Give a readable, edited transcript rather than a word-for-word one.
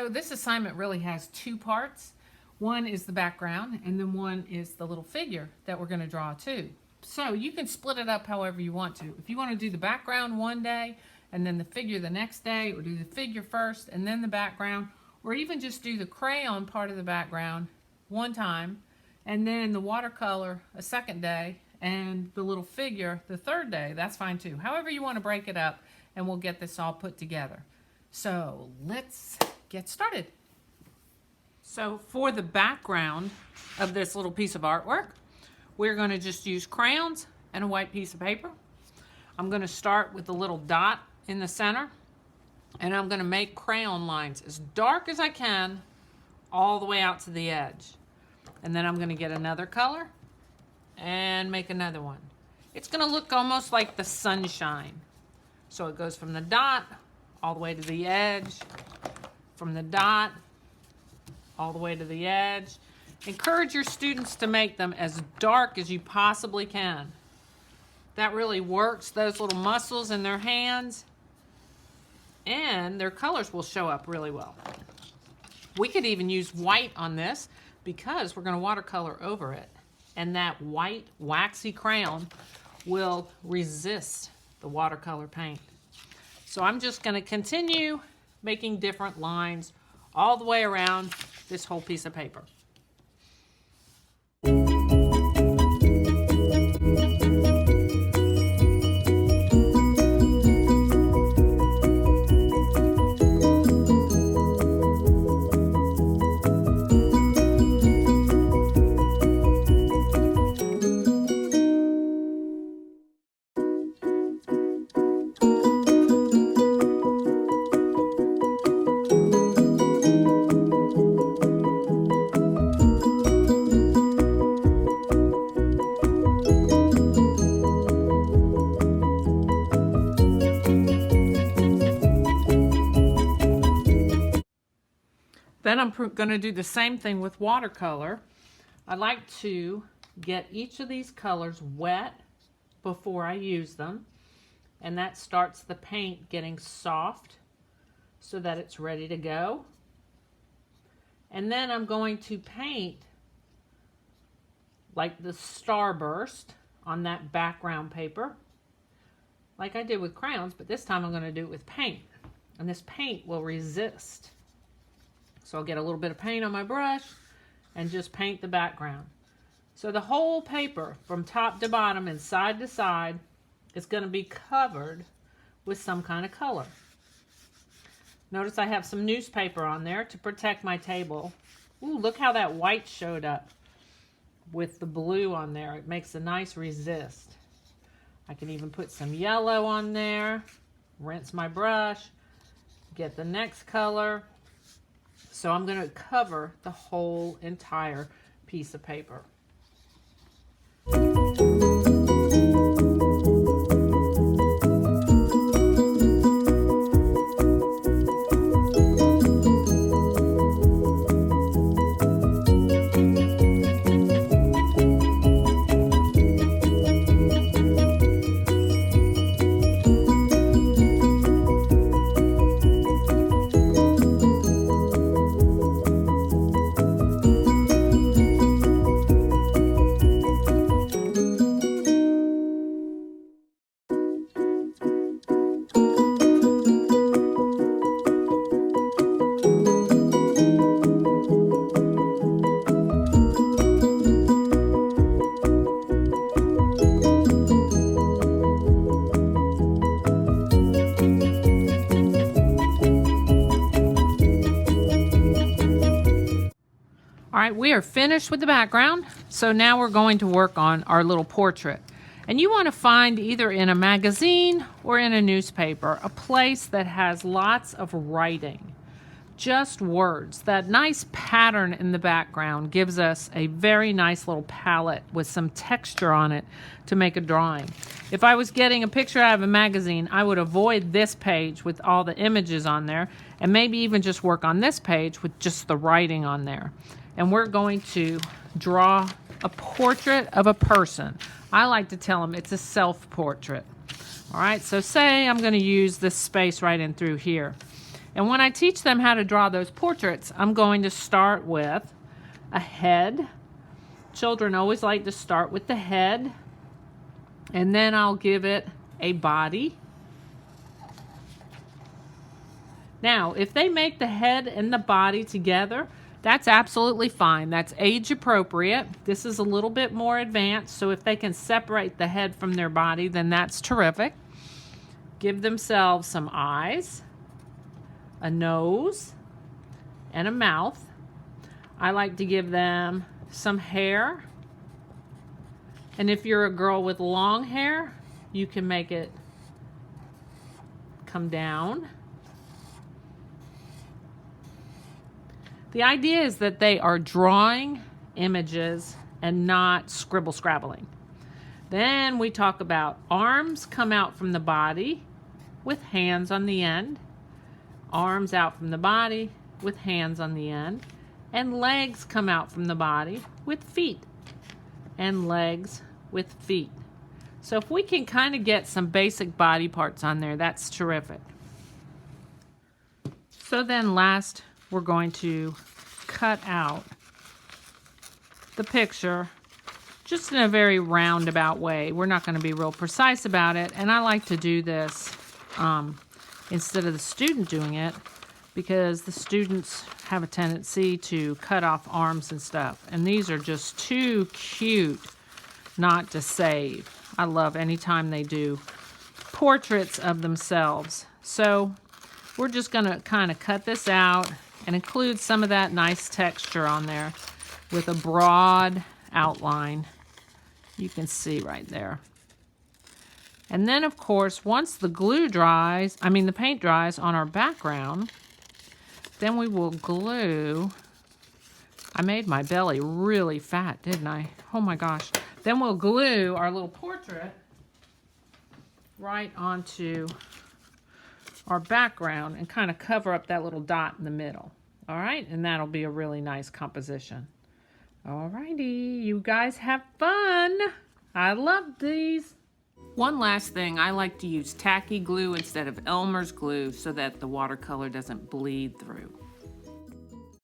So this assignment really has two parts. One is the background, and then one is the little figure that we're going to draw too. So you can split it up however you want to. If you want to do the background one day and then the figure the next day, or do the figure first and then the background, or even just do the crayon part of the background one time and then the watercolor a second day and the little figure the third day, that's fine too. However you want to break it up, and we'll get this all put together. So let's get started. So for the background of this little piece of artwork, we're going to just use crayons and a white piece of paper. I'm going to start with a little dot in the center, and I'm going to make crayon lines as dark as I can all the way out to the edge. And then I'm going to get another color and make another one. It's going to look almost like the sunshine. So it goes from the dot all the way to the edge, from the dot all the way to the edge. Encourage your students to make them as dark as you possibly can. That really works those little muscles in their hands, and their colors will show up really well. We could even use white on this because we're going to watercolor over it, and that white waxy crayon will resist the watercolor paint. So I'm just going to continue making different lines all the way around this whole piece of paper. Then I'm going to do the same thing with watercolor. I like to get each of these colors wet before I use them, and that starts the paint getting soft so that it's ready to go. And then I'm going to paint like the starburst on that background paper, like I did with crayons, but this time I'm going to do it with paint. And this paint will resist. So I'll get a little bit of paint on my brush and just paint the background. So the whole paper from top to bottom and side to side is going to be covered with some kind of color. Notice I have some newspaper on there to protect my table. Ooh, look how that white showed up with the blue on there. It makes a nice resist. I can even put some yellow on there, rinse my brush, get the next color. So I'm going to cover the whole entire piece of paper. All right, we are finished with the background, so now we're going to work on our little portrait. And you want to find either in a magazine or in a newspaper a place that has lots of writing, just words. That nice pattern in the background gives us a very nice little palette with some texture on it to make a drawing. If I was getting a picture out of a magazine, I would avoid this page with all the images on there, and maybe even just work on this page with just the writing on there. And we're going to draw a portrait of a person. I like to tell them it's a self-portrait. All right, so say I'm going to use this space right in through here. And when I teach them how to draw those portraits, I'm going to start with a head. Children always like to start with the head, and then I'll give it a body. Now, if they make the head and the body together, that's absolutely fine. That's age appropriate. This is a little bit more advanced, so if they can separate the head from their body, then that's terrific. Give themselves some eyes, a nose, and a mouth. I like to give them some hair. And if you're a girl with long hair, you can make it come down. The idea is that they are drawing images and not scribbling. Then we talk about arms come out from the body with hands on the end. Arms out from the body with hands on the end. And legs come out from the body with feet. And legs with feet. So if we can kind of get some basic body parts on there, that's terrific. So then last, we're going to cut out the picture just in a very roundabout way. We're not going to be real precise about it, and I like to do this instead of the student doing it, because the students have a tendency to cut off arms and stuff, and these are just too cute not to save. I love anytime they do portraits of themselves. So we're just going to kind of cut this out and include some of that nice texture on there with a broad outline. You can see right there. And then, of course, once the the paint dries on our background, then we will glue. I made my belly really fat, didn't I? Oh my gosh. Then we'll glue our little portrait right onto our background and kind of cover up that little dot in the middle. All right, and that'll be a really nice composition. All righty, you guys have fun. I love these. One last thing, I like to use tacky glue instead of Elmer's glue so that the watercolor doesn't bleed through.